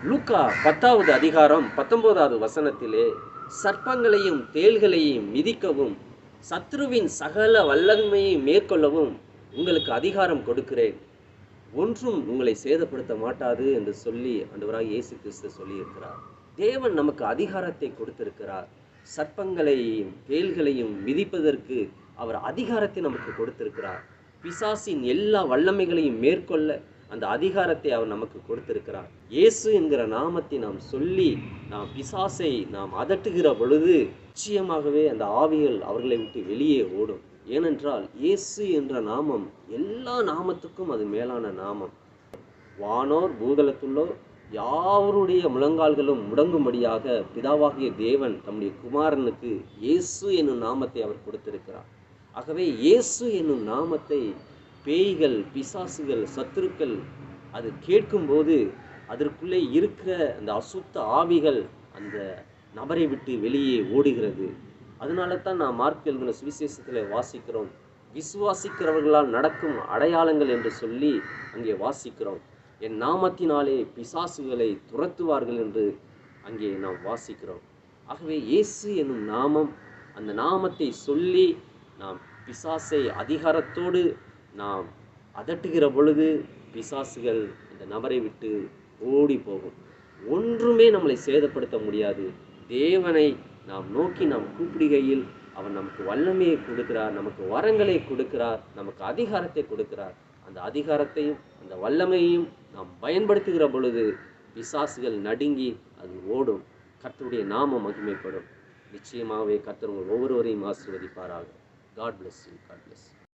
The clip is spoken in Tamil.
லூக்கா 10வது அதிகாரம் 19வது வசனத்திலே, சர்ப்பங்களையும் தேள்களையும் மிதிக்கவும் சத்ருவின் சகல வல்லமையை மேற்கொள்ளவும் உங்களுக்கு அதிகாரம் கொடுக்கிறேன், ஒன்றும் உங்களை சேதப்படுத்த மாட்டாது என்று சொல்லி ஆண்டவராகிய இயேசு கிறிஸ்து சொல்லியிருக்கிறார். தேவன் நமக்கு அதிகாரத்தை கொடுத்திருக்கிறார். சர்ப்பங்களையும் தேள்களையும் மிதிப்பதற்கு அவர் அதிகாரத்தை நமக்கு கொடுத்திருக்கிறார். பிசாசின் எல்லா வல்லமைகளையும் மேற்கொள்ள அந்த அதிகாரத்தை அவர் நமக்கு கொடுத்திருக்கிறார். இயேசு என்கிற நாமத்தை நாம் சொல்லி நாம் பிசாசை நாம் அதட்டுகிற பொழுது நிச்சயமாகவே அந்த ஆவிகள் அவர்களை விட்டு வெளியே ஓடும். ஏனென்றால் இயேசு என்ற நாமம் எல்லா நாமத்துக்கும் அது மேலான நாமம். வானோர் பூதலத்துள்ளோர் யாவருடைய முழங்கால்களும் முடங்கும்படியாக பிதாவாகிய தேவன் தம்முடைய குமாரனுக்கு இயேசு என்னும் நாமத்தை அவர் கொடுத்திருக்கிறார். ஆகவே இயேசு என்னும் நாமத்தை பேய்கள், பிசாசுகள், சத்துருக்கள் அது கேட்கும்போது அதற்குள்ளே இருக்கிற அந்த அசுத்த ஆவிகள் அந்த நபரை விட்டு வெளியே ஓடுகிறது. அதனால தான் நாம் மார்க் எழுதின சுவிசேஷத்தில் வாசிக்கிறோம், விசுவாசிக்கிறவர்களால் நடக்கும் அடையாளங்கள் என்று சொல்லி அங்கே வாசிக்கிறோம். என் நாமத்தினாலே பிசாசுகளை துரத்துவார்கள் என்று அங்கே நாம் வாசிக்கிறோம். ஆகவே இயேசு என்னும் நாமம், அந்த நாமத்தை சொல்லி நாம் பிசாசை அதிகாரத்தோடு நாம் அதட்டுகிற பொழுது பிசாசுகள் அந்த நபரை விட்டு ஓடி போகும். ஒன்றுமே நம்மளை சேதப்படுத்த முடியாது. தேவனை நாம் நோக்கி நாம் கூப்பிடுகையில் அவர் நமக்கு வல்லமையை கொடுக்கிறார், நமக்கு வரங்களை கொடுக்கிறார், நமக்கு அதிகாரத்தை கொடுக்கிறார். அந்த அதிகாரத்தையும் அந்த வல்லமையையும் நாம் பயன்படுத்துகிற பொழுது பிசாசுகள் நடுங்கி அது ஓடும். கர்த்தருடைய நாமம் மகிமைப்படும். நிச்சயமாகவே கர்த்தர் உங்கள் ஒவ்வொருவரையும் ஆசீர்வதிப்பாராக. God bless you. God bless you.